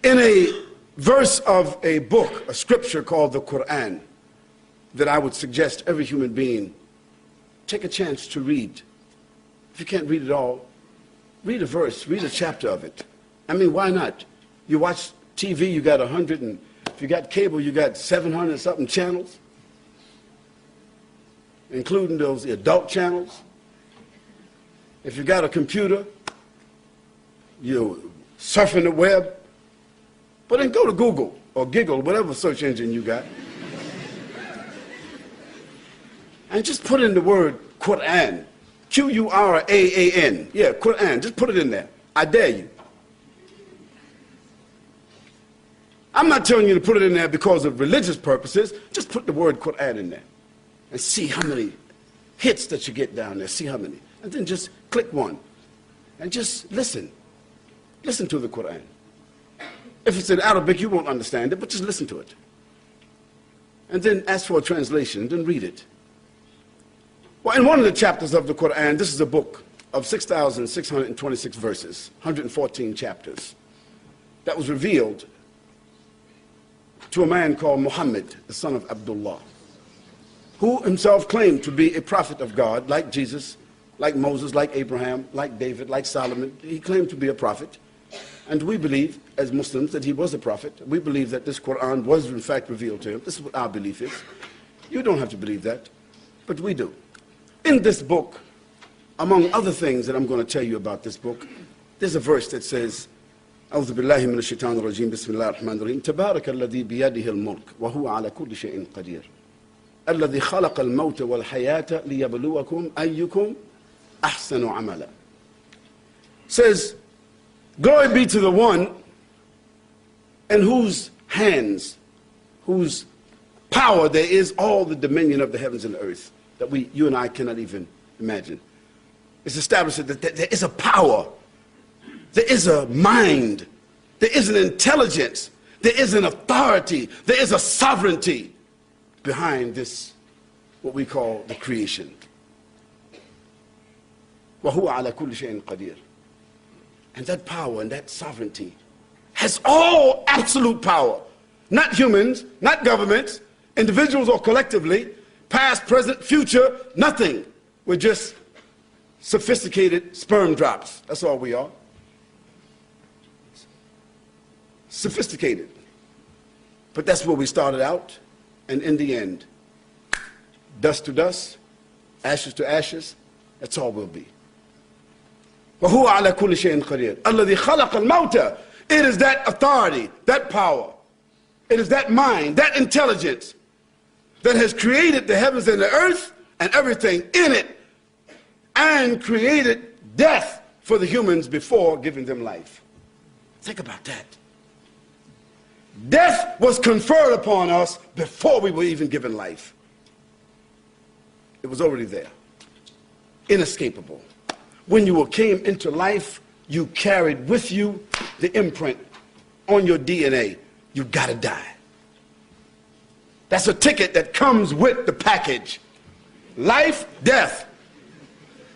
In a verse of a book, a scripture called the Quran, that I would suggest every human being take a chance to read. If you can't read it all, read a verse, read a chapter of it. I mean, why not? You watch TV, you got 100, and if you got cable, you got 700 something channels, including those adult channels. If you got a computer, you're surfing the web. But then go to Google or Giggle, whatever search engine you got, and just put in the word Quran. Q-U-R-A-A-N. Yeah, Quran. Just put it in there. I dare you. I'm not telling you to put it in there because of religious purposes. Just put the word Quran in there and see how many hits that you get down there. See how many. And then just click one and just listen. Listen to the Quran. If it's in Arabic, you won't understand it, but just listen to it. And then ask for a translation, then read it. Well, in one of the chapters of the Quran, this is a book of 6,626 verses, 114 chapters, that was revealed to a man called Muhammad, the son of Abdullah, who himself claimed to be a prophet of God, like Jesus, like Moses, like Abraham, like David, like Solomon. He claimed to be a prophet. And we believe, as Muslims, that he was a prophet. We believe that this Quran was in fact revealed to him. This is what our belief is. You don't have to believe that, but we do. In this book, among other things that I'm going to tell you about this book, there's a verse that says, أعوذ بالله من الشيطان الرجيم بسم الله الرحمن الرحيم تبارك الذي بيده الملك وهو على كل شيء قدير الذي خلق الموت والحياة ليبلوكم أيكم أحسن عملا. Says, glory be to the one in whose hands, whose power there is all the dominion of the heavens and the earth that you and I cannot even imagine. It's established that there is a power, there is a mind, there is an intelligence, there is an authority, there is a sovereignty behind this, what we call the creation. وَهُوَ عَلَى كُلِّ شَيْءٍ قَدِيرٌ. And that power and that sovereignty has all absolute power. Not humans, not governments, individuals or collectively, past, present, future, nothing. We're just sophisticated sperm drops. That's all we are. Sophisticated. But that's where we started out, and in the end, dust to dust, ashes to ashes, that's all we'll be. وَهُوَ عَلَى كُلِّ شَيْءٍ قَدِيرٌ الَّذِي خَلَقَ الْمَوْتَ. It is that authority, that power, it is that mind, that intelligence that has created the heavens and the earth and everything in it, and created death for the humans before giving them life. Think about that. Death was conferred upon us before we were even given life. It was already there, inescapable. When you came into life, you carried with you the imprint on your DNA. You gotta die. That's a ticket that comes with the package. Life, death.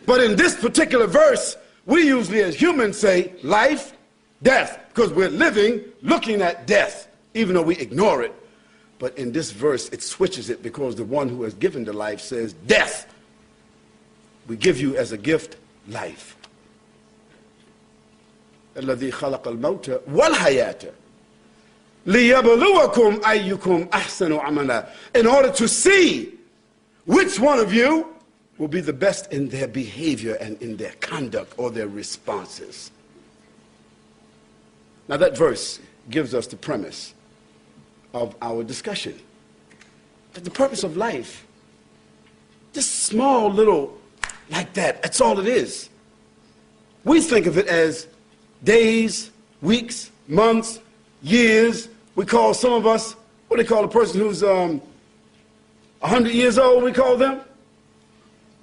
But in this particular verse, we usually as humans say life, death, because we're living looking at death, even though we ignore it. But in this verse, it switches it because the one who has given the life says, death, we give you as a gift life. الذي خلق الموت والحياة ليبلوكم أيكم أحسن عملا. In order to see which one of you will be the best in their behavior and in their conduct or their responses. Now that verse gives us the premise of our discussion. That the purpose of life, this small little like that, that's all it is. We think of it as days, weeks, months, years. We call some of us, what do they call a person who's 100 years old, we call them?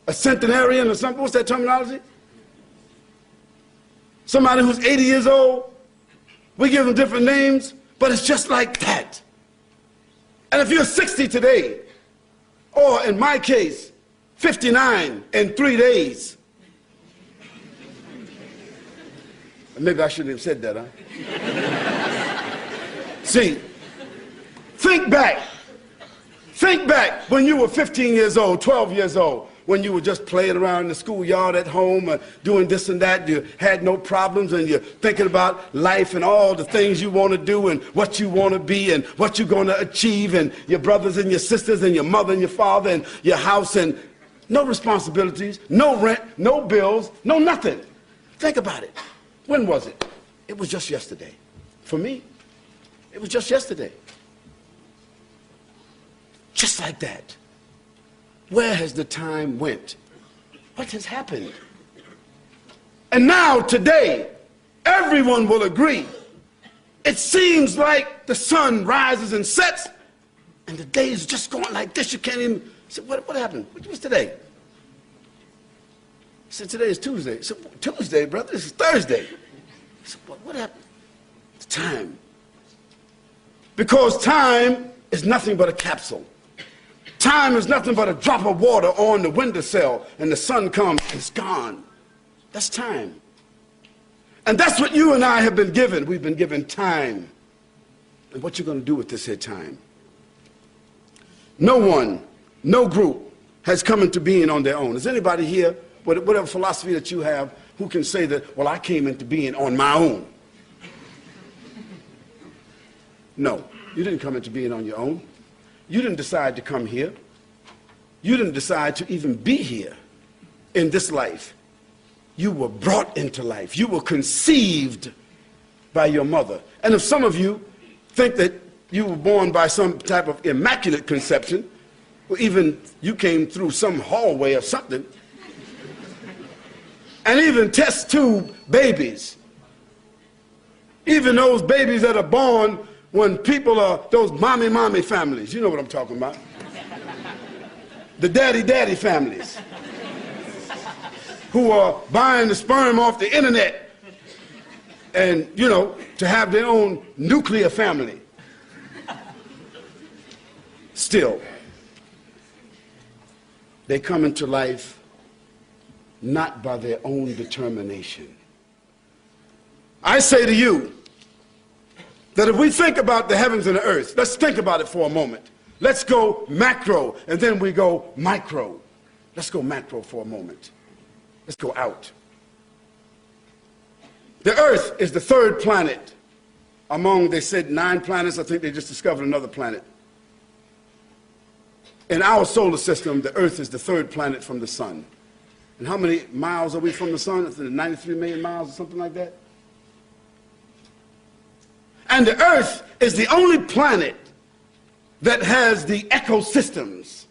A centenarian or something, what's that terminology? Somebody who's 80 years old, we give them different names, but it's just like that. And if you're 60 today, or in my case, 59 in 3 days. Maybe I shouldn't have said that, huh? See, think back. Think back when you were 15 years old, 12 years old, when you were just playing around in the schoolyard at home, doing this and that. You had no problems, and you're thinking about life and all the things you want to do and what you want to be and what you're going to achieve, and your brothers and your sisters and your mother and your father and your house, and no responsibilities, no rent, no bills, no nothing. Think about it. When was it? It was just yesterday. For me, it was just yesterday. Just like that. Where has the time went? What has happened? And now, today, everyone will agree. It seems like the sun rises and sets, and the day is just going like this. You can't even say, what happened? What's today? I said, today is Tuesday. I said, Tuesday, brother, this is Thursday. I said, what happened? It's time. Because time is nothing but a capsule. Time is nothing but a drop of water on the windowsill, and the sun comes and it's gone. That's time. And that's what you and I have been given. We've been given time. And what you're going to do with this here time? No one, no group has come into being on their own. Is anybody here, whatever philosophy that you have, who can say that, well, I came into being on my own? No, you didn't come into being on your own. You didn't decide to come here. You didn't decide to even be here in this life. You were brought into life. You were conceived by your mother. And if some of you think that you were born by some type of immaculate conception, or even you came through some hallway or something, and even test tube babies, even those babies that are born when people are those mommy families, you know what I'm talking about. The daddy families who are buying the sperm off the internet and, you know, to have their own nuclear family. Still, they come into life not by their own determination. I say to you that if we think about the heavens and the earth, let's think about it for a moment. Let's go macro, and then we go micro. Let's go macro for a moment. Let's go out. The earth is the third planet among, they said, 9 planets. I think they just discovered another planet. In our solar system, the earth is the third planet from the sun. And how many miles are we from the sun? Is it 93 million miles or something like that? And the earth is the only planet that has the ecosystems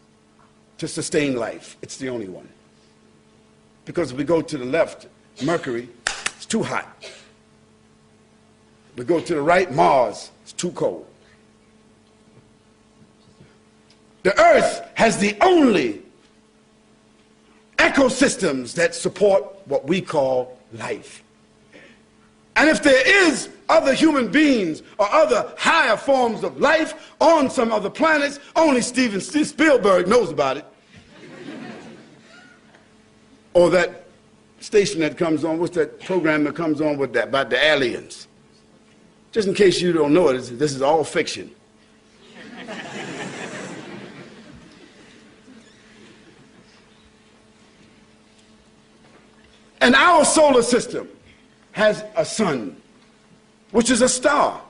to sustain life. It's the only one. Because if we go to the left, Mercury, it's too hot. We go to the right, Mars, it's too cold. The earth has the only ecosystems that support what we call life. And if there is other human beings or other higher forms of life on some other planets, only Steven Spielberg knows about it. Or that station that comes on, what's that program that comes on with that, about the aliens? Just in case you don't know it, this is all fiction. And our solar system has a sun, which is a star.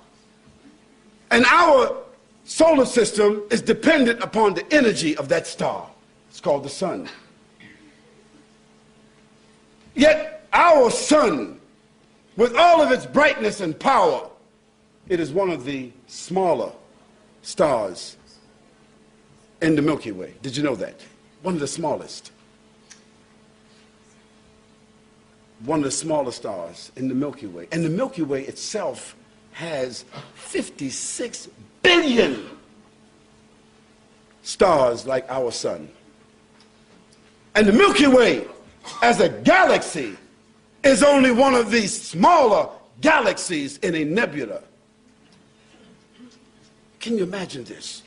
And our solar system is dependent upon the energy of that star. It's called the sun. Yet our sun, with all of its brightness and power, it is one of the smaller stars in the Milky Way. Did you know that? One of the smallest. One of the smaller stars in the Milky Way. And the Milky Way itself has 56 billion stars like our sun. And the Milky Way, as a galaxy, is only one of the smaller galaxies in a nebula. Can you imagine this?